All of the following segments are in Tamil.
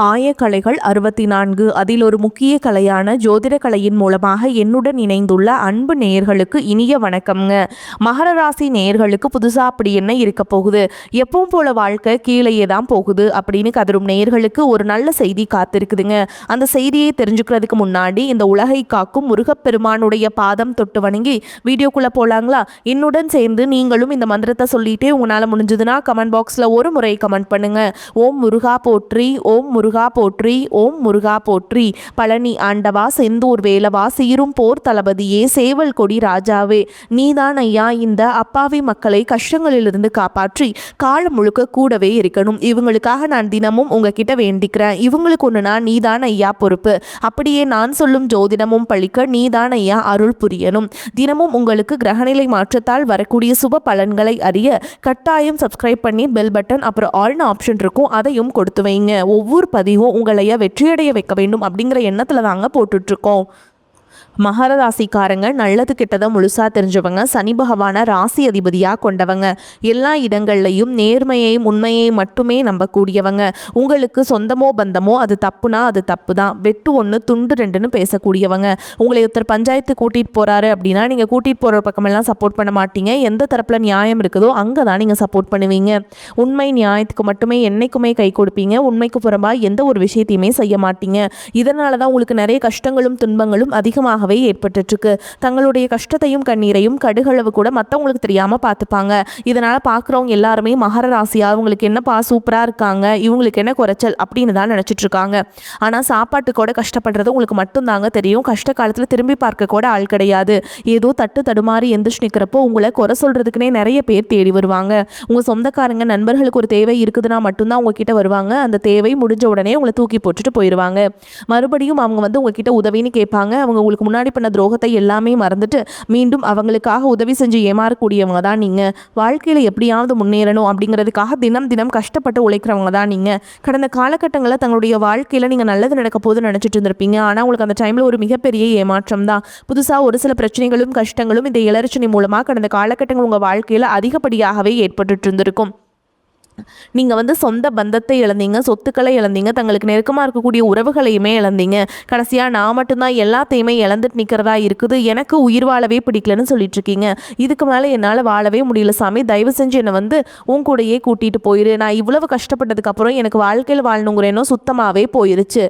ஆயக்கலைகள் 64 அதில் ஒரு முக்கிய கலையான ஜோதிட கலையின் மூலமாக என்னுடன் இணைந்துள்ள அன்பு நேயர்களுக்கு இனிய வணக்கம்ங்க. மகர ராசி நேயர்களுக்கு புதுசாக அப்படி என்ன இருக்க போகுது, எப்பவும் போல வாழ்க்கை கீழேயே தான் போகுது அப்படின்னு கதரும் நேயர்களுக்கு ஒரு நல்ல செய்தி காத்திருக்குதுங்க. அந்த செய்தியை தெரிஞ்சுக்கிறதுக்கு முன்னாடி இந்த உலகை காக்கும் முருகப்பெருமானுடைய பாதம் தொட்டு வணங்கி வீடியோக்குள்ளே போகலாங்களா? என்னுடன் சேர்ந்து நீங்களும் இந்த மந்திரத்தை சொல்லிட்டே உங்களால் முடிஞ்சதுன்னா கமெண்ட் பாக்ஸில் ஒரு முறை கமெண்ட் பண்ணுங்க. ஓம் முருகா போற்றி, ஓம் முருகா போற்றி, ஓம் முருகா போற்றி. பழனி ஆண்டவா, செந்தூர் வேலவா, சீரும் போர் தளபதியே, சேவல் கொடி ராஜாவே, நீதான் ஐயா இந்த அப்பாவி மக்களை கஷ்டங்களிலிருந்து காப்பாற்றி காலம் முழுக்க கூடவே இருக்கணும். இவங்களுக்காக நான் தினமும் உங்ககிட்ட வேண்டிக்கிறேன். இவங்களுக்கு ஒன்றுனா நீதான் ஐயா பொறுப்பு. அப்படியே நான் சொல்லும் ஜோதிடமும் பழிக்க நீதான் ஐயா அருள் புரியணும். தினமும் உங்களுக்கு கிரகநிலை மாற்றத்தால் வரக்கூடிய சுப பலன்களை அறிய கட்டாயம் சப்ஸ்கிரைப் பண்ணி பெல் பட்டன் அப்புறம் ஆல்னு ஆப்ஷன் இருக்கும், அதையும் கொடுத்து வைங்க. ஒவ்வொரு பதிவும் உங்களைய வெற்றியடைய வைக்க வேண்டும் அப்படிங்கிற எண்ணத்தில் தாங்க போட்டுட்ருக்கோம். மகர ராசிக்காரங்க நல்லது கெட்டதை முழுசாக தெரிஞ்சவங்க, சனி பகவானை ராசி அதிபதியாக கொண்டவங்க, எல்லா இடங்கள்லையும் நேர்மையையும் உண்மையை மட்டுமே நம்பக்கூடியவங்க. உங்களுக்கு சொந்தமோ பந்தமோ அது தப்புனா அது தப்பு தான், வெட்டு ஒன்று துண்டு ரெண்டுன்னு பேசக்கூடியவங்க. உங்களை ஒருத்தர் பஞ்சாயத்து கூட்டிகிட்டு போகிறாரு அப்படின்னா நீங்கள் கூட்டிகிட்டு போகிற பக்கமெல்லாம் சப்போர்ட் பண்ண மாட்டீங்க. எந்த தரப்பில் நியாயம் இருக்குதோ அங்கே தான் நீங்கள் சப்போர்ட் பண்ணுவீங்க. உண்மை நியாயத்துக்கு மட்டுமே என்னைக்குமே கை கொடுப்பீங்க. உண்மைக்கு புறம்பாக எந்த ஒரு விஷயத்தையுமே செய்ய மாட்டீங்க. இதனால தான் உங்களுக்கு நிறைய கஷ்டங்களும் துன்பங்களும் அதிகமாக ஏற்பட்டுருக்கு. தங்களுடைய கஷ்டத்தையும் கண்ணீரையும் கடுகளவு கூட மற்றவங்களுக்கு தெரியாம பார்த்துப்பாங்க. இதனால பார்க்குறவங்க எல்லாருமே மகர ராசியா அவங்களுக்கு என்னப்பா சூப்பரா இருக்காங்க, இவங்களுக்கு என்ன குறைச்சல் அப்படின்னு தான் நினைச்சிட்டு இருக்காங்க. ஆனா சாப்பாட்டு கூட கஷ்டப்படுறது உங்களுக்கு மட்டும்தாங்க தெரியும். கஷ்ட காலத்துல திரும்பி பார்க்க கூட ஆள் கிடையாது. ஏதோ தட்டு தடுமாறி எந்திரிச்சு நிற்கிறப்போ உங்களை குறை சொல்றதுக்குனே நிறைய பேர் தேடி வருவாங்க. உங்க சொந்தக்காரங்க நண்பர்களுக்கு ஒரு தேவை இருக்குதுன்னா மட்டும்தான் உங்ககிட்ட வருவாங்க. அந்த தேவை முடிஞ்ச உடனே உங்களை தூக்கி போட்டுட்டு போயிடுவாங்க. மறுபடியும் அவங்க உங்ககிட்ட உதவின்னு கேட்பாங்க. அவங்க உங்களுக்கு முன்னாடி பண்ண துரோகத்தை எல்லாமே மறந்துட்டு மீண்டும் அவங்களுக்காக உதவி செஞ்சு ஏமாறக்கூடியவங்க தான் நீங்க. வாழ்க்கையில எப்படியாவது முன்னேறணும் அப்படிங்கிறதுக்காக தினம் தினம் கஷ்டப்பட்டு உழைக்கிறவங்க தான் நீங்க. கடந்த காலகட்டங்களில் தங்களுடைய வாழ்க்கையில நீங்க நல்லது நடக்க போது நினைச்சிட்டு இருந்திருப்பீங்க. ஆனா உங்களுக்கு அந்த டைம்ல ஒரு மிகப்பெரிய ஏமாற்றம் தான். புதுசா ஒரு சில பிரச்சனைகளும் கஷ்டங்களும் இந்த இளர்ச்சனை மூலமா கடந்த காலகட்டங்கள் உங்க வாழ்க்கையில அதிகப்படியாகவே ஏற்பட்டு இருந்திருக்கும். நீங்கள் சொந்த பந்தத்தை இழந்தீங்க, சொத்துக்களை இழந்தீங்க, தங்களுக்கு நெருக்கமாக இருக்கக்கூடிய உறவுகளையுமே இழந்தீங்க. கடைசியாக நான் மட்டும்தான் எல்லாத்தையுமே இழந்துட்டு நிற்கிறதா இருக்குது, எனக்கு உயிர் வாழவே பிடிக்கலன்னு சொல்லிட்டு இருக்கீங்க. இதுக்கு மேலே என்னால் வாழவே முடியல சாமி, தயவு செஞ்சு என்னை உன் கூடையே கூட்டிகிட்டு போயிரு. நான் இவ்வளவு கஷ்டப்பட்டதுக்கப்புறம் எனக்கு வாழ்க்கையில் வாழணுங்கிற எண்ணம் சுத்தமாகவே போயிருச்சு.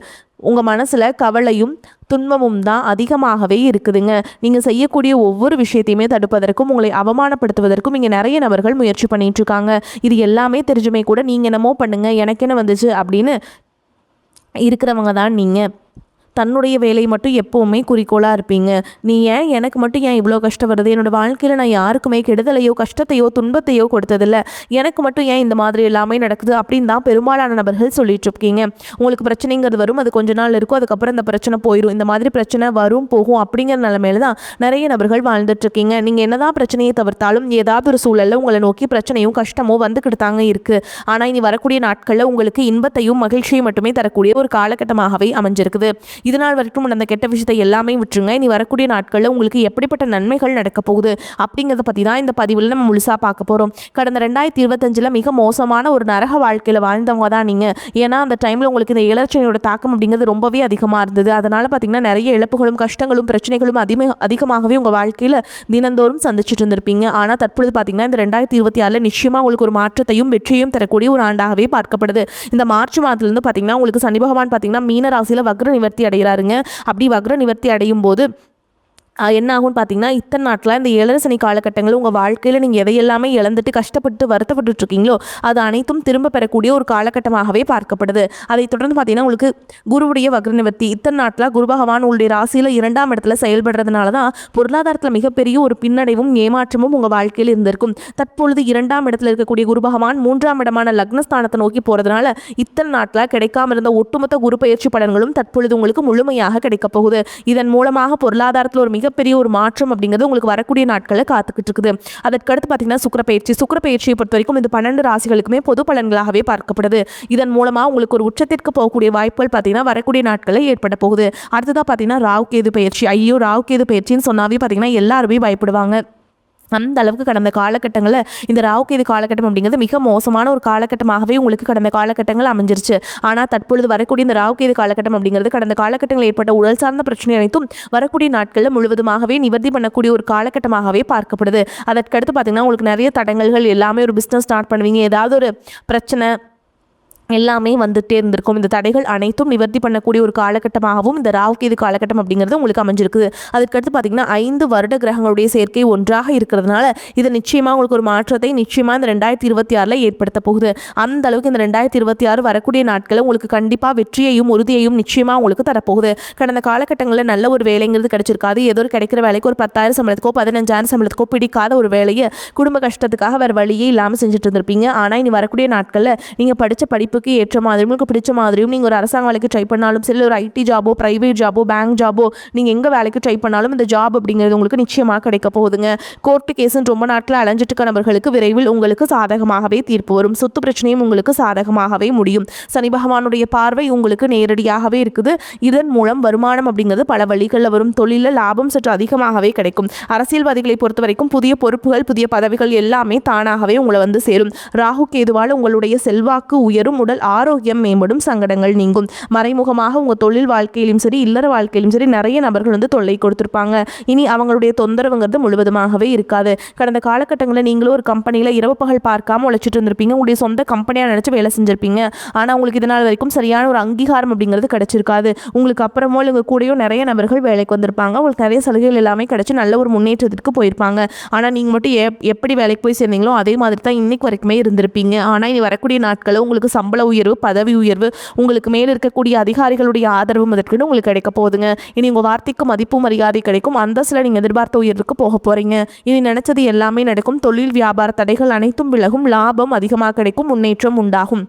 உங்கள் மனசில் கவலையும் துன்பமும் தான் அதிகமாகவே இருக்குதுங்க. நீங்கள் செய்யக்கூடிய ஒவ்வொரு விஷயத்தையுமே தடுப்பதற்கும் உங்களை அவமானப்படுத்துவதற்கும் இங்கே நிறைய நபர்கள் முயற்சி பண்ணிட்டு இருக்காங்க. இது எல்லாமே தெரிஞ்சுமே கூட நீங்கள் என்னமோ பண்ணுங்க எனக்கு என்ன வந்துச்சு அப்படின்னு இருக்கிறவங்க தான் நீங்கள். தன்னுடைய வேலை மட்டும் எப்போவுமே குறிக்கோளாக இருப்பீங்க. நீ ஏன் எனக்கு மட்டும் ஏன் இவ்வளோ கஷ்டம் வருது, என்னோடய வாழ்க்கையில் நான் யாருக்குமே கெடுதலையோ கஷ்டத்தையோ துன்பத்தையோ கொடுத்ததில்ல, எனக்கு மட்டும் ஏன் இந்த மாதிரி எல்லாமே நடக்குது அப்படின்னு தான் பெரும்பாலான நபர்கள் சொல்லிட்டு இருக்கீங்க. உங்களுக்கு பிரச்சனைங்கிறது வரும், அது கொஞ்ச நாள் இருக்கும், அதுக்கப்புறம் இந்த பிரச்சனை போயிடும். இந்த மாதிரி பிரச்சனை வரும் போகும் அப்படிங்கிற நிலைமையில தான் நிறைய நபர்கள் வாழ்ந்துட்டு இருக்கீங்க. நீங்கள் என்னதான் பிரச்சனையை தவிர்த்தாலும் ஏதாவது ஒரு சூழலில் உங்களை நோக்கி பிரச்சனையும் கஷ்டமோ வந்துக்கிட்டு தாங்க இருக்குது. ஆனால் இனி வரக்கூடிய நாட்களில் உங்களுக்கு இன்பத்தையும் மகிழ்ச்சியும் மட்டுமே தரக்கூடிய ஒரு காலகட்டமாகவே அமைஞ்சிருக்குது. இதனால் வரைக்கும் அந்த கெட்ட விஷயத்தை எல்லாமே விட்டுருங்க. இனி வரக்கூடிய நாட்களில் உங்களுக்கு எப்படிப்பட்ட நன்மைகள் நடக்க போகுது அப்படிங்கிறத பற்றி தான் இந்த பதிவில் நம்ம முழுசாக பார்க்க போகிறோம். கடந்த 2025 மிக மோசமான ஒரு நரக வாழ்க்கையில் வாழ்ந்தவங்க தான் நீங்கள். ஏன்னா அந்த டைமில் உங்களுக்கு இந்த இளர்ச்சியோட தாக்கம் அப்படிங்கிறது ரொம்பவே அதிகமாக இருந்தது. அதனால் பார்த்திங்கன்னா நிறைய இழப்புகளும் கஷ்டங்களும் பிரச்சனைகளும் அதிகமாகவே உங்கள் வாழ்க்கையில் தினந்தோறும் சந்திச்சுட்டு இருந்திருப்பீங்க. ஆனால் தற்பொழுது பார்த்திங்கன்னா இந்த 2026 நிச்சயமாக உங்களுக்கு ஒரு மாற்றத்தையும் வெற்றியும் தரக்கூடிய ஒரு ஆண்டாகவே பார்க்கப்படுது. இந்த மார்ச் மாதத்துலேருந்து பார்த்திங்கன்னா உங்களுக்கு சனி பகவான் பார்த்திங்கன்னா மீன ராசியில் வக்ர நிவர்த்தி அடைகிறாருங்க. அப்படி வக்ர நிவர்த்தி அடையும் போது என்ன ஆகும்னு பார்த்தீங்கன்னா இத்தனை நாட்டில் இந்த ஏழரை காலகட்டங்களில் உங்கள் வாழ்க்கையில் நீங்கள் எதையெல்லாமே இழந்துட்டு கஷ்டப்பட்டு வருத்தப்பட்டுருக்கீங்களோ அது அனைத்தும் திரும்ப பெறக்கூடிய ஒரு காலகட்டமாகவே பார்க்கப்படுது. அதை தொடர்ந்து பார்த்தீங்கன்னா உங்களுக்கு குருவுடைய வக்ர நிவர்த்தி இத்தனை நாட்டில் குரு பகவான் உங்களுடைய ராசியில் 2ஆம் இடத்துல செயல்படுறதுனால தான் பொருளாதாரத்தில் மிகப்பெரிய ஒரு பின்னடைவும் ஏமாற்றமும் உங்கள் வாழ்க்கையில் இருந்திருக்கும். தற்பொழுது 2ஆம் இடத்துல இருக்கக்கூடிய குரு பகவான் 3ஆம் இடமான லக்னஸ்தானத்தை நோக்கி போகிறதுனால இத்தனை நாட்டில் கிடைக்காம இருந்த ஒட்டுமொத்த குரு பயிற்சி பலன்களும் தற்பொழுது உங்களுக்கு முழுமையாக கிடைக்கப் போகுது. இதன் மூலமாக பொருளாதாரத்தில் ஒரு மிகப்பெரிய ஒரு மாற்றம் அப்படிங்கிறது உங்களுக்கு வரக்கூடிய நாட்களில் காத்துக்கிட்டு இருக்குது. அதற்கடுத்து பார்த்தீங்கன்னா சுக்கிரப்பெயர்ச்சியை பொறுத்த வரைக்கும் இந்த 12 ராசிகளுக்குமே பொது பலன்களாகவே பார்க்கப்படுது. இதன் மூலமாக உங்களுக்கு ஒரு உச்சத்திற்கு போகக்கூடிய வாய்ப்புகள் பார்த்தீங்கன்னா வரக்கூடிய நாட்களில் ஏற்பட போகுது. அடுத்ததாக பார்த்தீங்கன்னா ராகு கேது பயிற்சி. ஐயோ ராகு கேது பயிற்சின்னு சொன்னாவே பார்த்தீங்கன்னா எல்லாருமே பயப்படுவாங்க. அந்த அளவுக்கு கடந்த காலகட்டங்களில் இந்த ராகுகேது காலகட்டம் அப்படிங்கிறது மிக மோசமான ஒரு காலகட்டமாகவே உங்களுக்கு கடந்த காலகட்டங்கள் அமைஞ்சிருச்சு. ஆனால் தற்பொழுது வரக்கூடிய இந்த ராகுகேது காலகட்டம் அப்படிங்கிறது கடந்த காலகட்டங்களில் ஏற்பட்ட உடல் சார்ந்த பிரச்சனை அனைத்தும் வரக்கூடிய நாட்களில் முழுவதுமாகவே நிவர்த்தி பண்ணக்கூடிய ஒரு காலகட்டமாகவே பார்க்கப்படுது. அதற்கடுத்து பார்த்தீங்கன்னா உங்களுக்கு நிறைய தடங்கல்கள் எல்லாமே ஒரு பிஸ்னஸ் ஸ்டார்ட் பண்ணுவீங்க, ஏதாவது ஒரு பிரச்சனை எல்லாமே வந்துட்டே இருந்திருக்கும். இந்த தடைகள் அனைத்தும் நிவர்த்தி பண்ணக்கூடிய ஒரு காலகட்டமாகவும் இந்த ராகுகேது காலகட்டம் அப்படிங்கிறது உங்களுக்கு அமைஞ்சிருக்குது. அதுக்கடுத்து பார்த்தீங்கன்னா 5 வருட கிரகங்களுடைய சேர்க்கை ஒன்றாக இருக்கிறதுனால இது நிச்சயமாக உங்களுக்கு ஒரு மாற்றத்தை நிச்சயமாக இந்த 2026 ஏற்படுத்த போகுது. அந்த அளவுக்கு இந்த 2026 வரக்கூடிய நாட்களில் உங்களுக்கு கண்டிப்பாக வெற்றியையும் உறுதியையும் நிச்சயமாக உங்களுக்கு தரப்போகுது. கடந்த காலகட்டங்களில் நல்ல ஒரு வேலைங்கிறது கிடைச்சிருக்காது. ஏதோ ஒரு கிடைக்கிற வேலைக்கு ஒரு 10,000 சம்பளத்துக்கோ 15,000 சம்பளத்துக்கோ பிடிக்காத ஒரு வேலையை குடும்ப கஷ்டத்துக்காக வேறு வழியே இல்லாமல் செஞ்சுட்டு இருந்திருப்பீங்க. ஆனால் இனி வரக்கூடிய நாட்களில் நீங்கள் படித்த படிப்புக்கு ஏற்ற மாதிரியும் உங்களுக்கு பிடிச்ச மாதிரியும் நீங்கள் ஒரு அரசாங்க வேலைக்கு ட்ரை பண்ணாலும் சரி, ஒரு ஐடி ஜாபோ பிரைவேட் ஜாபோ பேங்க் ஜாபோ நீங்கள் எங்கே வேலைக்கு ட்ரை பண்ணாலும் இந்த ஜாப் அப்படிங்கிறது உங்களுக்கு நிச்சயமாக கிடைக்க போகுதுங்க. கோர்ட்டு கேஸுன்னு ரொம்ப நாட்கள் அலைஞ்சிட்டு இருக்க நபர்களுக்கு விரைவில் உங்களுக்கு சாதகமாகவே தீர்ப்பு வரும். சொத்து பிரச்சனையும் உங்களுக்கு சாதகமாகவே முடியும். சனி பகவானுடைய பார்வை உங்களுக்கு நேரடியாகவே இருக்குது. இதன் மூலம் வருமானம் அப்படிங்கிறது பல வழிகளில் வரும். தொழிலில் லாபம் சற்று அதிகமாகவே கிடைக்கும். அரசியல்வாதிகளை பொறுத்த வரைக்கும் புதிய பொறுப்புகள் புதிய பதவிகள் எல்லாமே தானாகவே உங்களை வந்து சேரும். ராகு கேதுவால் உங்களுடைய செல்வாக்கு உயரும், உடல் ஆரோக்கியம் மேம்படும், சங்கடங்கள் நீங்கும். மறைமுகமாக உங்கள் தொழில் வாழ்க்கையிலும் சரி இல்லற வாழ்க்கையிலும் சரி நிறைய நபர்கள் வந்து தொல்லை கொடுத்துருப்பாங்க. இனி அவங்களுடைய தொந்தரவுங்கிறது முழுவதுமாகவே இருக்காது. கடந்த காலகட்டங்களில் நீங்களும் ஒரு கம்பெனியில் இரவு பகல் பார்க்காம உழைச்சிட்டு இருந்திருப்பீங்க. உங்களுடைய சொந்த கம்பெனியாக நினச்சி வேலை செஞ்சிருப்பீங்க. ஆனால் உங்களுக்கு இதனால் வரைக்கும் சரியான ஒரு அங்கீகாரம் அப்படிங்கிறது கிடைச்சிருக்காது. உங்களுக்கு அப்புறமோ உங்கள் கூடயோ நிறைய நபர்கள் வேலைக்கு வந்திருப்பாங்க. உங்களுக்கு நிறைய சலுகைகள் எல்லாமே கிடைச்சி நல்ல ஒரு முன்னேற்றத்திற்கு போயிருப்பாங்க. ஆனால் நீங்கள் மட்டும் எப்படி வேலைக்கு போய் சேர்ந்தீங்களோ அதே மாதிரி தான் இன்னைக்கு வரைக்குமே இருந்திருப்பீங்க. ஆனால் இனி வரக்கூடிய நாட்களில் உங்களுக்கு சம்பள உயர்வு பதவி உயர்வு உங்களுக்கு மேல் இருக்கக்கூடிய அதிகாரிகளுடைய ஆதரவு முதற்கொண்டு உங்களுக்கு கிடைக்க போகுதுங்க. இனி உங்கள் வார்த்தைக்கு மதிப்பு மரியாதை கிடைக்கும். அந்தஸ்தில் நீங்கள் எதிர்பார்த்த உயர்வுக்கு போக போகிறீங்க. இனி நினைச்சது எல்லாமே நடக்கும். தொழில் வியாபார தடைகள் அனைத்தும் விலகும். லாபம் அதிகமாக கிடைக்கும். முன்னேற்றம் உண்டாகும்.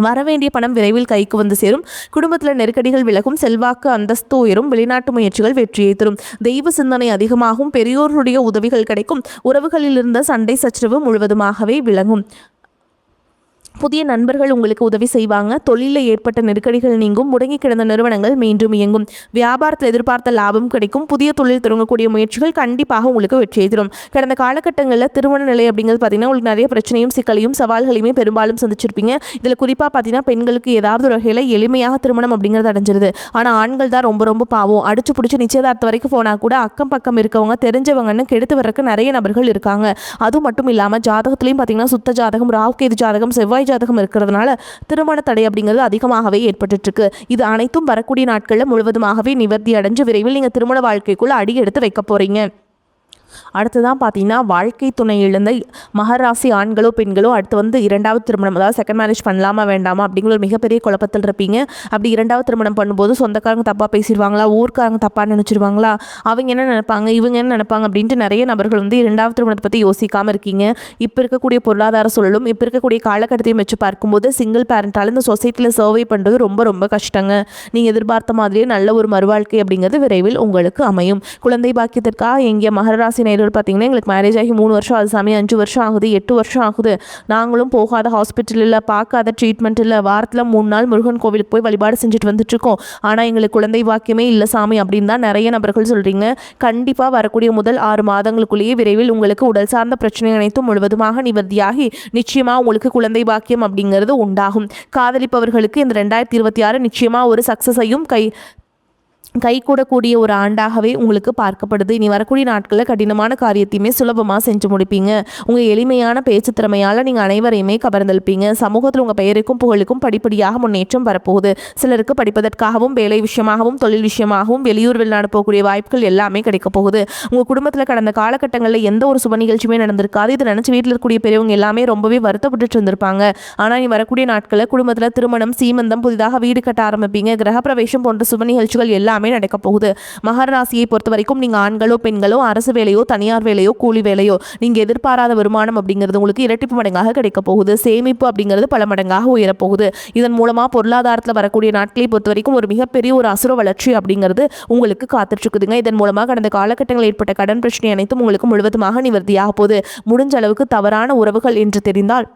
வரவேண்டிய பணம் விரைவில் கைக்கு வந்து சேரும். குடும்பத்தில் நெருக்கடிகள் விலகும். செல்வாக்கு அந்தஸ்து உயரும். வெளிநாட்டு முயற்சிகள் வெற்றியை தரும். தெய்வ சிந்தனை அதிகமாகும். பெரியோருடைய உதவிகள் கிடைக்கும். உறவுகளில் இருந்த சண்டை சச்சரவு முழுவதுமாகவே விலகும். புதிய நண்பர்கள் உங்களுக்கு உதவி செய்வாங்க. தொழிலில் ஏற்பட்ட நெருக்கடிகள் நீங்கும். முடங்கி கிடந்த நிறுவனங்கள் மீண்டும் இயங்கும். வியாபாரத்தில் எதிர்பார்த்த லாபம் கிடைக்கும். புதிய தொழில் தொடங்கக்கூடிய முயற்சிகள் கண்டிப்பாக உங்களுக்கு வெற்றியை தரும். கடந்த காலகட்டங்களில் திருமண நிலை அப்படிங்கிறது பார்த்தீங்கன்னா உங்களுக்கு நிறைய பிரச்சனையும் சிக்கலையும் சவால்களையுமே பெரும்பாலும் சந்திச்சிருப்பீங்க. இதில் குறிப்பாக பார்த்தீங்கன்னா பெண்களுக்கு ஏதாவது ஒரு வகையில் எளிமையாக திருமணம் அப்படிங்கிறது அடைஞ்சிருது. ஆனால் ஆண்கள் தான் ரொம்ப ரொம்ப பாவம். அடிச்சு பிடிச்சி நிச்சயதார்த்தம் வரைக்கும் போனால் கூட அக்கம் பக்கம் இருக்கவங்க தெரிஞ்சவங்கன்னு கெடுத்து வர்றதுக்கு நிறைய நபர்கள் இருக்காங்க. அது மட்டும் இல்லாமல் ஜாதகத்திலையும் பார்த்தீங்கன்னா சுத்த ஜாதகம் ராகுகேது ஜாதகம் செவ்வாய் ஜாதகம் இருக்கிறதுனால திருமண தடை அப்படிங்கிறது அதிகமாகவே ஏற்பட்டு இருக்கு. இது அனைத்தும் வரக்கூடிய நாட்களில் முழுவதுமாகவே நிவர்த்தி அடைஞ்சு விரைவில் நீங்கள் திருமண வாழ்க்கைக்குள்ள அடி எடுத்து வைக்க போறீங்க. அடுத்ததான் பார்த்தீங்கன்னா வாழ்க்கை துணை இழந்த மகராசி ஆண்களோ பெண்களோ அடுத்து வந்து இரண்டாவது திருமணம் அதாவது செகண்ட் மேரேஜ் பண்ணலாமா வேண்டாமா அப்படிங்கிற ஒரு மிகப்பெரிய குழப்பத்தில் இருப்பீங்க. அப்படி இரண்டாவது திருமணம் பண்ணும்போது சொந்தக்காரங்க தப்பாக பேசிடுவாங்களா, ஊர்க்காரங்க தப்பாக நினச்சிருவாங்களா, அவங்க என்ன நினைப்பாங்க இவங்க என்ன நினைப்பாங்க அப்படின்ட்டு நிறைய நபர்கள் வந்து இரண்டாவது திருமணத்தை பற்றி யோசிக்காமல் இருக்கீங்க. இப்போ இருக்கக்கூடிய பொருளாதார சூழலும் இப்போ இருக்கக்கூடிய காலகட்டத்தையும் வச்சு பார்க்கும்போது சிங்கிள் பேரண்டால் இந்த சொசைட்டியில் சர்வே பண்ணுறது ரொம்ப ரொம்ப கஷ்டங்க. நீங்கள் எதிர்பார்த்த மாதிரியே நல்ல ஒரு மறுவாழ்க்கை அப்படிங்கிறது விரைவில் உங்களுக்கு அமையும். குழந்தை பாக்கியத்திற்காக எங்கே மகராசி நேரில் பார்த்தீங்கன்னா எங்களுக்கு மேரேஜ் ஆகி 3 வருஷம் ஆகுது சாமி, 5 வருஷம் ஆகுது, 8 வருஷம் ஆகுது, நாங்களும் போகாத ஹாஸ்பிட்டல் இல்லை, பார்க்காத ட்ரீட்மெண்ட் இல்லை, வாரத்தில் 3 நாள் முருகன் கோவிலுக்கு போய் வழிபாடு செஞ்சுட்டு வந்துட்டுருக்கோம், ஆனால் எங்களுக்கு குழந்தை பாக்கியமே இல்லை சாமி அப்படின்னு தான் நிறைய நபர்கள் சொல்கிறீங்க. கண்டிப்பாக வரக்கூடிய முதல் 6 மாதங்களுக்குள்ளேயே விரைவில் உங்களுக்கு உடல் சார்ந்த பிரச்சனை அனைத்தும் முழுவதுமாக நிவர்த்தியாகி நிச்சயமாக உங்களுக்கு குழந்தை பாக்கியம் அப்படிங்கிறது உண்டாகும். காதலிப்பவர்களுக்கு இந்த 2026 நிச்சயமாக ஒரு சக்ஸஸையும் கைகூடக்கூடிய ஒரு ஆண்டாகவே உங்களுக்கு பார்க்கப்படுது. இனி வரக்கூடிய நாட்களில் கடினமான காரியத்தையுமே சுலபமாக செஞ்சு முடிப்பீங்க. உங்கள் எளிமையான பேச்சு திறமையால் நீங்கள் அனைவரையுமே கவர்ந்தெழுப்பீங்க. சமூகத்தில் உங்கள் பெயருக்கும் புகழுக்கும் படிப்படியாக முன்னேற்றம் வரப்போகுது. சிலருக்கு படிப்பதற்காகவும் வேலை விஷயமாகவும் தொழில் விஷயமாகவும் வெளியூர் வெளிநாடு போகக்கூடிய வாய்ப்புகள் எல்லாமே கிடைக்க போகுது. உங்கள் குடும்பத்தில் கடந்த காலகட்டங்களில் எந்த ஒரு சுப நிகழ்ச்சியுமே நடந்திருக்காது. இதை நினச்சி வீட்டில் இருக்கக்கூடிய பெரியவங்க எல்லாமே ரொம்பவே வருத்தப்பட்டு இருந்திருப்பாங்க. ஆனால் இனி வரக்கூடிய நாட்களில் குடும்பத்தில் திருமணம் சீமந்தம் புதிதாக வீடு கட்ட ஆரம்பிப்பீங்க. கிரகப்பிரவேசம் போன்ற சுப நிகழ்ச்சிகள் எல்லாமே நடக்க போகுது. மகர ராசியை பொறுத்த வரைக்கும் நீங்க ஆண்களோ பெண்களோ அரசு வேலையோ தனியார் வேலையோ கூலி வேலையோ நீங்க எதிர்பாராத வருமானம் அப்படிங்கிறது உங்களுக்கு இரட்டிப்பு மடங்காக கிடைக்க போகுது. சேமிப்பு அப்படிங்கிறது பல மடங்காக உயரப்போகுது. இதன் மூலமா பொருளாதாரத்தில் வரக்கூடிய நாட்களை பொறுத்த வரைக்கும் ஒரு மிகப்பெரிய ஒரு அசுர வளர்ச்சி அப்படிங்கிறது உங்களுக்கு காத்துட்டு இருக்குதுங்க. இதன் மூலமாக கடந்த காலகட்டங்களில் ஏற்பட்ட கடன் பிரச்சனை அனைத்தும் உங்களுக்கு முழுவதுமாக நிவர்த்தியாக போகுது. முடிஞ்ச அளவுக்கு தவறான உறவுகள் என்று தெரிந்தால்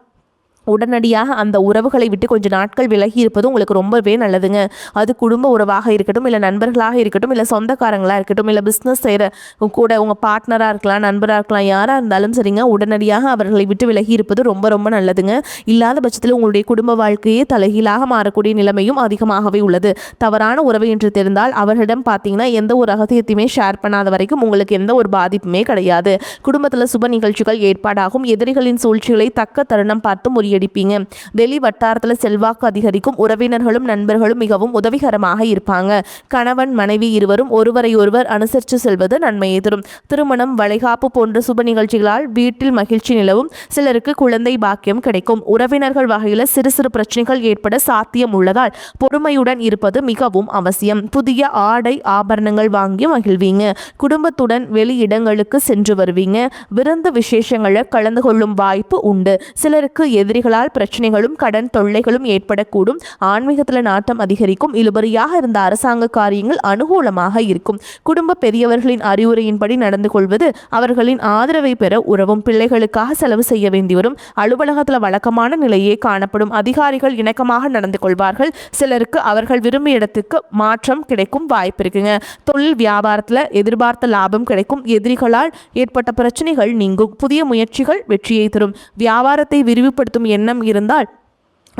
உடனடியாக அந்த உறவுகளை விட்டு கொஞ்சம் நாட்கள் விலகி இருப்பது உங்களுக்கு ரொம்பவே நல்லதுங்க. அது குடும்ப உறவாக இருக்கட்டும், இல்லை நண்பர்களாக இருக்கட்டும், இல்லை சொந்தக்காரங்களாக இருக்கட்டும், இல்லை பிஸ்னஸ் செய்கிற கூட உங்கள் பார்ட்னராக இருக்கலாம், நண்பராக இருக்கலாம், யாராக இருந்தாலும் சரிங்க, உடனடியாக அவர்களை விட்டு விலகி இருப்பது ரொம்ப ரொம்ப நல்லதுங்க. இல்லாத பட்சத்தில் உங்களுடைய குடும்ப வாழ்க்கையே தலைகீழாக மாறக்கூடிய நிலைமையும் அதிகமாகவே உள்ளது. தவறான உறவு என்று தெரிந்தால் அவர்களிடம் பார்த்தீங்கன்னா எந்த ஒரு ரகசியத்தையுமே ஷேர் பண்ணாத வரைக்கும் உங்களுக்கு எந்த ஒரு பாதிப்புமே கிடையாது. குடும்பத்தில் சுப நிகழ்ச்சிகள் ஏற்பாடாகும். எதிரிகளின் சூழ்ச்சிகளை தக்க தருணம் பார்த்து முறியடிப்பீங்க. வெளி வட்டாரத்தில் செல்வாக்கு அதிகரிக்கும். உறவினர்களும் நண்பர்களும் மிகவும் உதவிகரமாக இருப்பாங்க. கணவன் மனைவி இருவரும் ஒருவரை ஒருவர் அனுசரித்து செல்வது நன்மையை தரும். திருமணம், வளைகாப்பு போன்ற சுப நிகழ்ச்சிகளால் வீட்டில் மகிழ்ச்சி நிலவும். சிலருக்கு குழந்தை பாக்கியம் கிடைக்கும். உறவினர்கள் வகையில் சிறு சிறு பிரச்சனைகள் ஏற்பட சாத்தியம் உள்ளதால் பொறுமையுடன் இருப்பது மிகவும் அவசியம். புதிய ஆடை ஆபரணங்கள் வாங்கி மகிழ்வீங்க. குடும்பத்துடன் வெளி இடங்களுக்கு சென்று வருவீங்க. விருந்து விசேஷங்களை கலந்து கொள்ளும் வாய்ப்பு உண்டு. சிலருக்கு எதிரிகளால் பிரச்சனைகளும் கடன் தொல்லைகளும் ஏற்படக்கூடும். ஆன்மீகத்தில் நாட்டம் அதிகரிக்கும். இழுபறியாக இருந்த அரசாங்க காரியங்கள் அனுகூலமாக இருக்கும். குடும்ப பெரியவர்களின் அறிவுரையின்படி நடந்து கொள்வது அவர்களின் ஆதரவை பெற உறவும். பிள்ளைகளுக்காக செலவு செய்ய வேண்டி வரும். அலுவலகத்தில் வழக்கமான நிலையே காணப்படும். அதிகாரிகள் இணக்கமாக நடந்து கொள்வார்கள். சிலருக்கு அவர்கள் விரும்பிய இடத்துக்கு மாற்றம் கிடைக்கும் வாய்ப்பு இருக்குங்க. தொழில் வியாபாரத்தில் எதிர்பார்த்த லாபம் கிடைக்கும். எதிரிகளால் ஏற்பட்ட பிரச்சனைகள் நீங்கும். புதிய முயற்சிகள் வெற்றியை தரும். வியாபாரத்தை விரிவுபடுத்தும் எண்ணம் இருந்தால்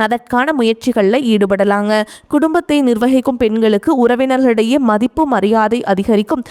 அதற்கான முயற்சிகளில் ஈடுபடலாங்க. குடும்பத்தை நிர்வகிக்கும் பெண்களுக்கு உறவினர்களிடையே மதிப்பு மரியாதை அதிகரிக்கும்.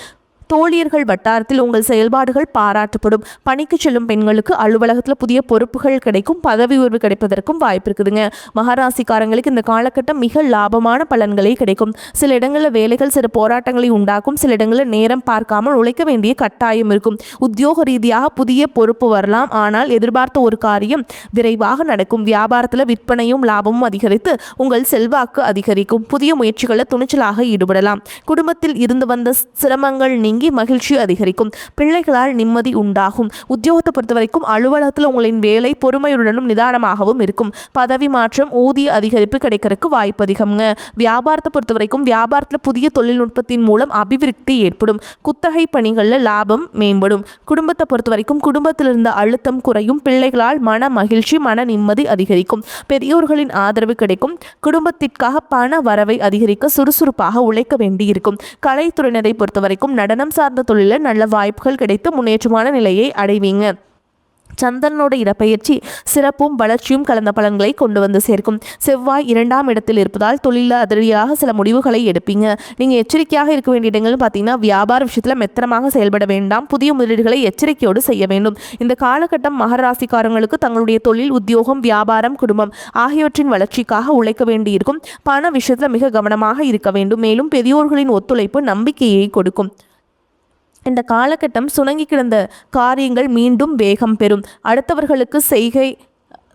தோழியர்கள் வட்டாரத்தில் உங்கள் செயல்பாடுகள் பாராட்டப்படும். பணிக்கு செல்லும் பெண்களுக்கு அலுவலகத்தில் புதிய பொறுப்புகள் கிடைக்கும். பதவி உயர்வு கிடைப்பதற்கும் வாய்ப்பு இருக்குதுங்க. மகராசிக்காரங்களுக்கு இந்த காலகட்டம் மிக லாபமான பலன்களே கிடைக்கும். சில இடங்களில் வேலைகள் சில போராட்டங்களை உண்டாக்கும். சில இடங்களில் நேரம் பார்க்காமல் உழைக்க வேண்டிய கட்டாயம் இருக்கும். உத்தியோக ரீதியாக புதிய பொறுப்பு வரலாம். ஆனால் எதிர்பார்த்த ஒரு காரியம் விரைவாக நடக்கும். வியாபாரத்தில் விற்பனையும் லாபமும் அதிகரித்து உங்கள் செல்வாக்கு அதிகரிக்கும். புதிய முயற்சிகளில் துணிச்சலாக ஈடுபடலாம். குடும்பத்தில் இருந்து வந்த சிரமங்கள் நீங்கி மகிழ்ச்சி அதிகரிக்கும். பிள்ளைகளால் நிம்மதி உண்டாகும். உத்தியோகத்தை பொறுத்த வரைக்கும் அலுவலகத்தில் உங்களின் வேலை பொறுமையுடனும் நிதானமாகவும் இருக்கும். பதவி மாற்றம், ஊதிய அதிகரிப்பு கிடைக்கிறதுக்கு வாய்ப்பு அதிகம்ங்க. வியாபாரத்தை பொறுத்த வரைக்கும் வியாபாரத்தில் புதிய தொழில்நுட்பத்தின் மூலம் அபிவிருத்தி ஏற்படும். குத்தகை பணிகளில் லாபம் மேம்படும். குடும்பத்தை பொறுத்த வரைக்கும் குடும்பத்தில் இருந்த அழுத்தம் குறையும். பிள்ளைகளால் மன மகிழ்ச்சி, மன நிம்மதி அதிகரிக்கும். பெரியோர்களின் ஆதரவு கிடைக்கும். குடும்பத்திற்காக பண வரவை அதிகரிக்க சுறுசுறுப்பாக உழைக்க வேண்டியிருக்கும். கலைத்துறையினரை பொறுத்த வரைக்கும் நடனம் சார்ந்த தொழிலில் நல்ல வாய்ப்புகள் கிடைத்து முன்னேற்றமான நிலையை அடைவீங்க. சந்திரனோட இடப்பெயர்ச்சி சிறப்பும் வளர்ச்சியும் கலந்த பலன்களை கொண்டு வந்து சேர்க்கும். செவ்வாய் 2ஆம் இடத்தில் இருப்பதால் தொழிலில் அதிரடியாக சில முடிவுகளை எடுப்பீங்க. நீங்கள் எச்சரிக்கையாக இருக்க வேண்டிய இடங்கள்னு பார்த்தீங்கன்னா வியாபார விஷயத்தில் மெத்தனமாக செயல்பட வேண்டாம். புதிய முதலீடுகளை எச்சரிக்கையோடு செய்ய வேண்டும். இந்த காலகட்டம் மகர ராசிக்காரங்களுக்கு தங்களுடைய தொழில், உத்தியோகம், வியாபாரம், குடும்பம் ஆகியவற்றின் வளர்ச்சிக்காக உழைக்க வேண்டியிருக்கும். பண விஷயத்தில் மிக கவனமாக இருக்க வேண்டும். மேலும் பெரியோர்களின் ஒத்துழைப்பு நம்பிக்கையை கொடுக்கும். இந்த காலகட்டம் சுணங்கி கிடந்த காரியங்கள் மீண்டும் வேகம் பெறும். அடுத்தவர்களுக்கு செய்கை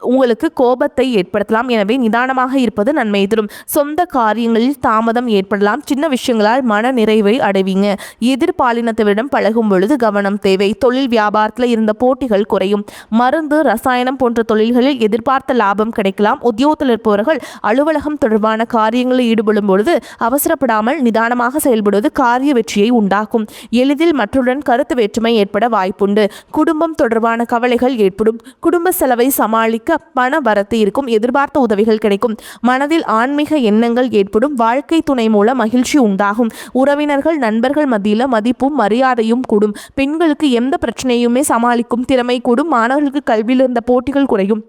உங்களுக்கு கோபத்தை ஏற்படுத்தலாம். எனவே நிதானமாக இருப்பது நன்மை தரும். சொந்த காரியங்களில் தாமதம் ஏற்படலாம். சின்ன விஷயங்களால் மன நிறைவை அடைவீங்க. எதிர்பாலினத்தவரிடம் பழகும் பொழுது கவனம் தேவை. தொழில் வியாபாரத்தில் இருந்த போட்டிகள் குறையும். மருந்து, ரசாயனம் போன்ற தொழில்களில் எதிர்பார்த்த லாபம் கிடைக்கலாம். உத்தியோகத்தில் இருப்பவர்கள் அலுவலகம் தொடர்பான காரியங்களில் ஈடுபடும் பொழுது அவசரப்படாமல் நிதானமாக செயல்படுவது காரிய வெற்றியை உண்டாக்கும். எளிதில் மற்றவுடன் கருத்து வேற்றுமை ஏற்பட வாய்ப்புண்டு. குடும்பம் தொடர்பான கவலைகள் ஏற்படும். குடும்ப செலவை சமாளிக்க பண வரத்து இருக்கும். எதிர்பார்த்த உதவிகள் கிடைக்கும். மனதில் ஆன்மீக எண்ணங்கள் ஏற்படும். வாழ்க்கை துணை மூலம் மகிழ்ச்சி உண்டாகும். உறவினர்கள், நண்பர்கள் மத்தியில் மதிப்பும் மரியாதையும் கூடும். பெண்களுக்கு எந்த பிரச்சனையுமே சமாளிக்கும் திறமை கூடும். மாணவர்களுக்கு கல்வியில் இருந்த போட்டிகள் குறையும்.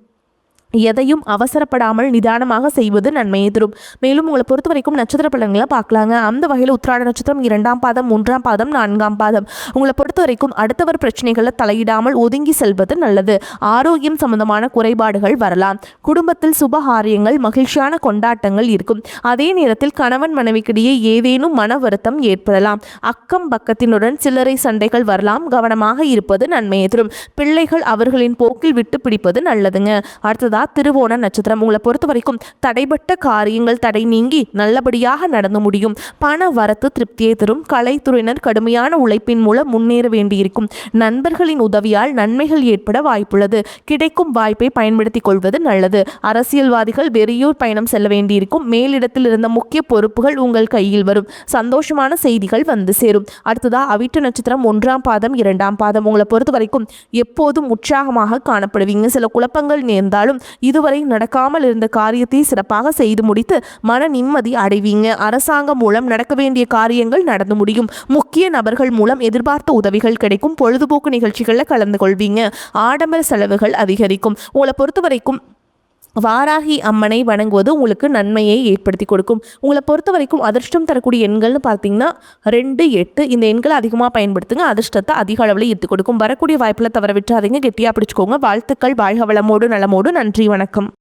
எதையும் அவசரப்படாமல் நிதானமாக செய்வது நன்மையை தரும். மேலும் உங்களை பொறுத்த வரைக்கும் நட்சத்திர பலன்களை பார்க்கலாங்க. அந்த வகையில் உத்திராட நட்சத்திரம் 2ஆம் பாதம், 3ஆம் பாதம், 4ஆம் பாதம். உங்களை பொறுத்த வரைக்கும் அடுத்தவர் பிரச்சனைகளை தலையிடாமல் ஒதுங்கி செல்வது நல்லது. ஆரோக்கியம் சம்பந்தமான குறைபாடுகள் வரலாம். குடும்பத்தில் சுபகாரியங்கள், மகிழ்ச்சியான கொண்டாட்டங்கள் இருக்கும். அதே நேரத்தில் கணவன் மனைவிக்கிடையே ஏதேனும் மன வருத்தம் ஏற்படலாம். அக்கம் பக்கத்தினுடன் சில்லறை சண்டைகள் வரலாம். கவனமாக இருப்பது நன்மையை தரும். பிள்ளைகள் அவர்களின் போக்கில் விட்டு பிடிப்பது நல்லதுங்க. அடுத்ததா திருவோண நட்சத்திரம். உங்களை பொறுத்த வரைக்கும் தடைப்பட்ட காரியங்கள் தடை நீங்கி நல்லபடியாக நடந்து முடியும். பண வரத்து திருப்தியை தரும். கலைத்துறையினர் கடுமையான உழைப்பின் மூலம் முன்னேற வேண்டியிருக்கும். நண்பர்களின் உதவியால் நன்மைகள் ஏற்பட வாய்ப்புள்ளது. கிடைக்கும் வாய்ப்பை பயன்படுத்திக் கொள்வது நல்லது. அரசியல்வாதிகள் வெளியூர் பயணம் செல்ல வேண்டியிருக்கும். மேலிடத்தில் இருந்த முக்கிய பொறுப்புகள் உங்கள் கையில் வரும். சந்தோஷமான செய்திகள் வந்து சேரும். அடுத்ததா அவிட்ட நட்சத்திரம் 1ஆம் பாதம், 2ஆம் பாதம். உங்களை பொறுத்த வரைக்கும் எப்போதும் உற்சாகமாக காணப்படுவீங்க. சில குழப்பங்கள் நேர்ந்தாலும் இதுவரை நடக்காமல் இருந்த காரியத்தை சிறப்பாக செய்து முடித்து மன நிம்மதி அடைவீங்க. அரசாங்கம் மூலம் நடக்க வேண்டிய காரியங்கள் நடந்து முடியும். முக்கிய நபர்கள் மூலம் எதிர்பார்த்த உதவிகள் கிடைக்கும். பொழுதுபோக்கு நிகழ்ச்சிகளில் கலந்து கொள்வீங்க. ஆடம்பர செலவுகள் அதிகரிக்கும். உங்களை பொறுத்த வரைக்கும் வாராகி அம்மனை வணங்குவது உங்களுக்கு நன்மையை ஏற்படுத்தி கொடுக்கும். உங்களை பொறுத்த வரைக்கும் அதிர்ஷ்டம் தரக்கூடிய எண்கள்னு பார்த்தீங்கன்னா 2, 8 இந்த எண்களை அதிகமாக பயன்படுத்துங்க. அதிர்ஷ்டத்தை அதிக அளவில் ஈர்த்து கொடுக்கும். வரக்கூடிய வாய்ப்பில் தவற விட்டுறாதீங்க. கெட்டியாக பிடிச்சிக்கோங்க. வாழ்த்துக்கள். வாழ்க வளமோடு நலமோடு. நன்றி, வணக்கம்.